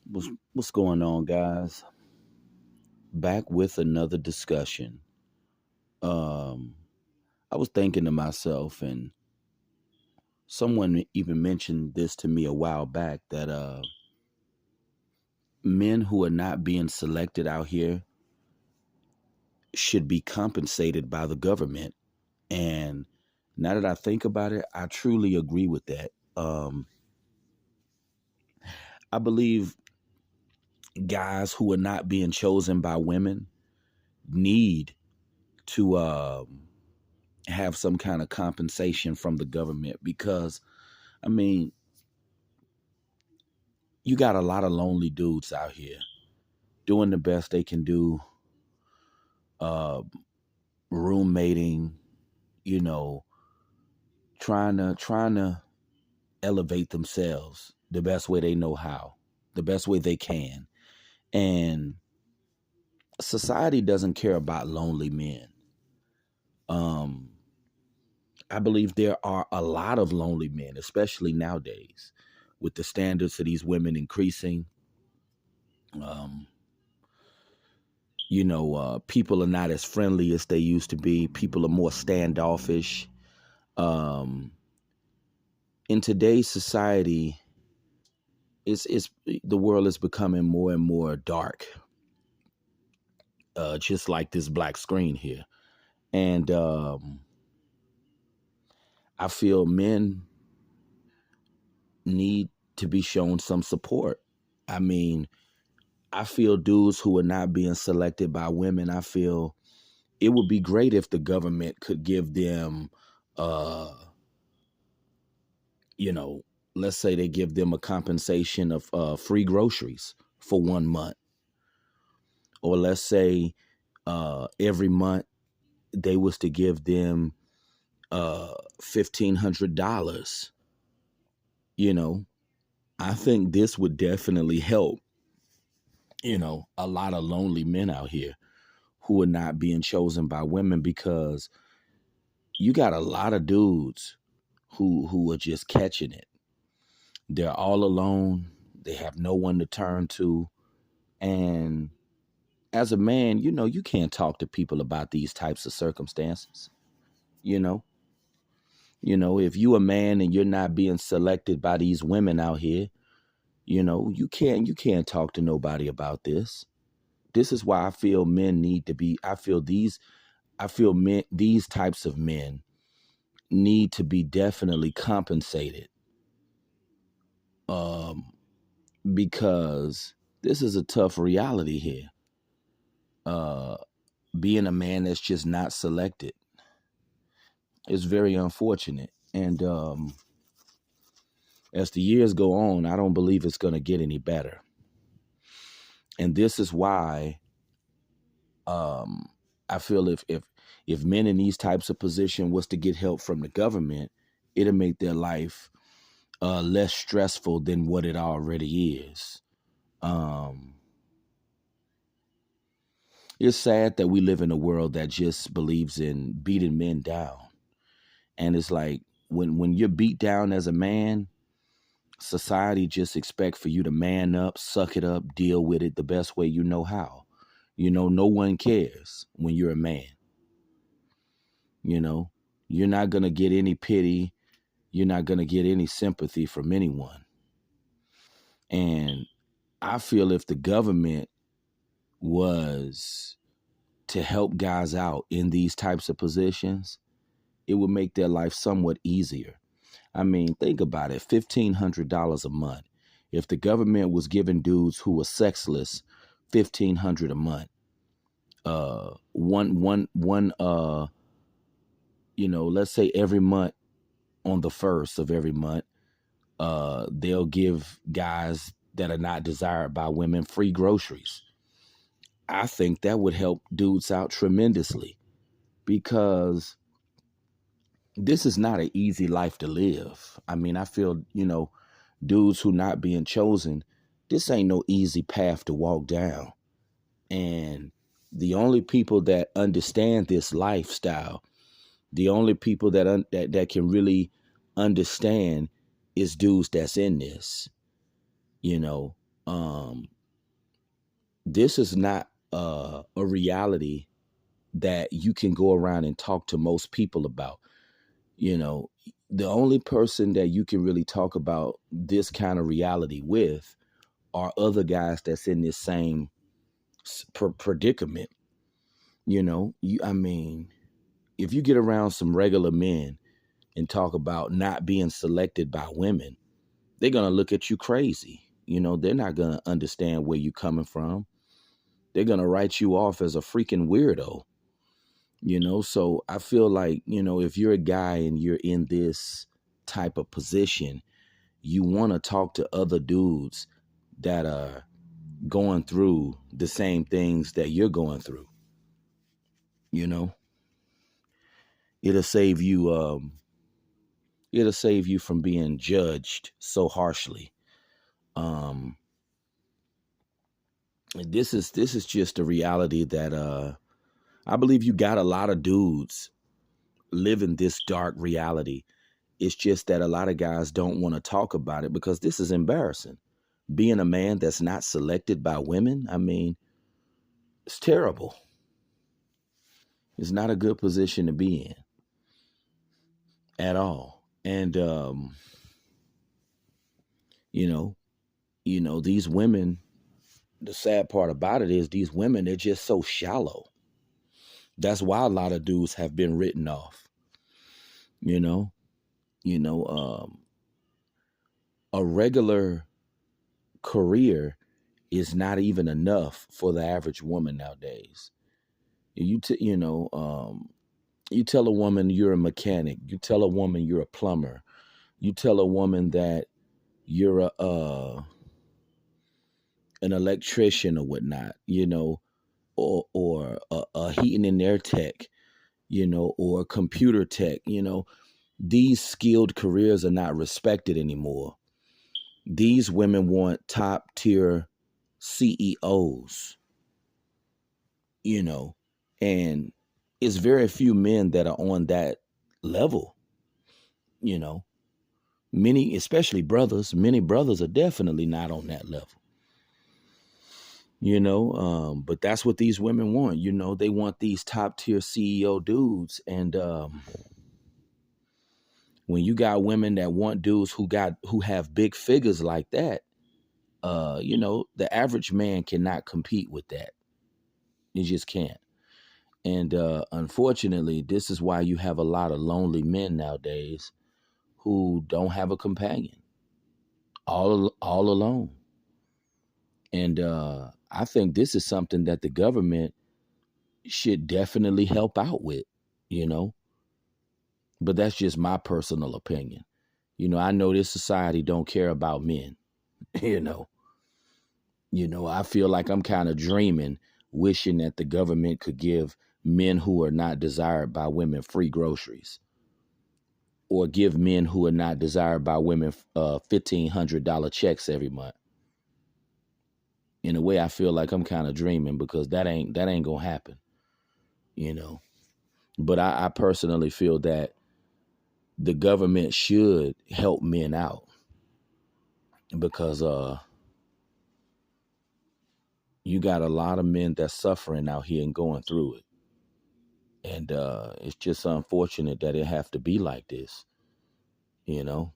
What's going on, guys? Back with another discussion. Um, I was thinking to myself, and someone even mentioned this to me a while back that men who are not being selected out here should be compensated by the government. And now that I think about it, I truly agree with that. I believe guys who are not being chosen by women need to have some kind of compensation from the government because I mean, you got a lot of lonely dudes out here doing the best they can do, uh, roommating, you know, trying to elevate themselves the best way they know how, the best way they can. And society doesn't care about lonely men. Um, I believe there are a lot of lonely men, especially nowadays, with the standards of these women increasing. Um, people are not as friendly as they used to be. People are more standoffish. Um, in today's society, it's the world is becoming more and more dark, just like this black screen here. And I feel men need to be shown some support. I mean, I feel dudes who are not being selected by women, I feel it would be great if the government could give them uh you know, let's say they give them a compensation of free groceries for 1 month, or let's say every month they was to give them $1,500. You know, I think this would definitely help. A lot of lonely men out here who are not being chosen by women because you got a lot of dudes who are just catching it. They're all alone. They have no one to turn to, and as a man, you can't talk to people about these types of circumstances. You know, if you a man and you're not being selected by these women out here, you can't talk to nobody about this. This is why I feel men need to be. I feel men these types of men need to be definitely compensated. Um, because this is a tough reality here. Uh, being a man that's just not selected is very unfortunate. And as the years go on, I don't believe it's going to get any better. And this is why um, I feel if men in these types of position was to get help from the government, it'll make their life less stressful than what it already is. Um, it's sad that we live in a world that just believes in beating men down. And it's like when you're beat down as a man, society just expect for you to man up, suck it up, deal with it the best way you know how. No one cares when you're a man. You know, you're not going to get any pity. You're not going to get any sympathy from anyone. And I feel if the government was to help guys out in these types of positions, it would make their life somewhat easier. I mean, think about it, $1,500 a month. If the government was giving dudes who were sexless $1,500 a month, let's say every month on the first of every month, they'll give guys that are not desired by women free groceries. I think that would help dudes out tremendously because this is not an easy life to live. I mean, I feel, dudes who not being chosen, this ain't no easy path to walk down. And the only people that understand this lifestyle, the only people that can really understand is dudes that's in this, you know. um, this is not a reality that you can go around and talk to most people about. You know, the only person that you can really talk about this kind of reality with are other guys that's in this same predicament. I mean, if you get around some regular men and talk about not being selected by women, they're going to look at you crazy. They're not going to understand where you're coming from. They're going to write you off as a freaking weirdo. So I feel like, if you're a guy and you're in this type of position, you want to talk to other dudes that are going through the same things that you're going through. You know, it'll save you from being judged so harshly. This is just a reality that I believe you got a lot of dudes living this dark reality. It's just that a lot of guys don't want to talk about it because this is embarrassing. Being a man that's not selected by women, I mean, it's terrible. It's not a good position to be in at all. And you know, these women, the sad part about it is these women, they're just so shallow. That's why a lot of dudes have been written off. You know, you know, a regular career is not even enough for the average woman nowadays. You tell a woman you're a mechanic. You tell a woman you're a plumber. You tell a woman that you're an electrician or whatnot. Or a heating and air tech. Or a computer tech. These skilled careers are not respected anymore. These women want top tier CEOs. And it's very few men that are on that level. you know many brothers are definitely not on that level. But that's what these women want. They want these top tier CEO dudes. And when you got women that want dudes who have big figures like that, the average man cannot compete with that. You just can't. And unfortunately, this is why you have a lot of lonely men nowadays who don't have a companion, all alone. And I think this is something that the government should definitely help out with, you know. But that's just my personal opinion. I know this society don't care about men. you know. I feel like I'm kind of dreaming, wishing that the government could give men who are not desired by women free groceries, or give men who are not desired by women $1,500 checks every month. In a way, I feel like I'm kind of dreaming, because that ain't gonna happen, you know. But I personally feel that the government should help men out, because you got a lot of men that's suffering out here and going through it. And it's just unfortunate that it have to be like this, you know.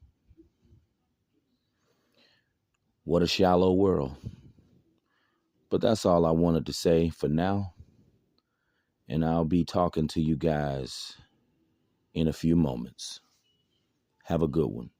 What a shallow world. But that's all I wanted to say for now. And I'll be talking to you guys in a few moments. Have a good one.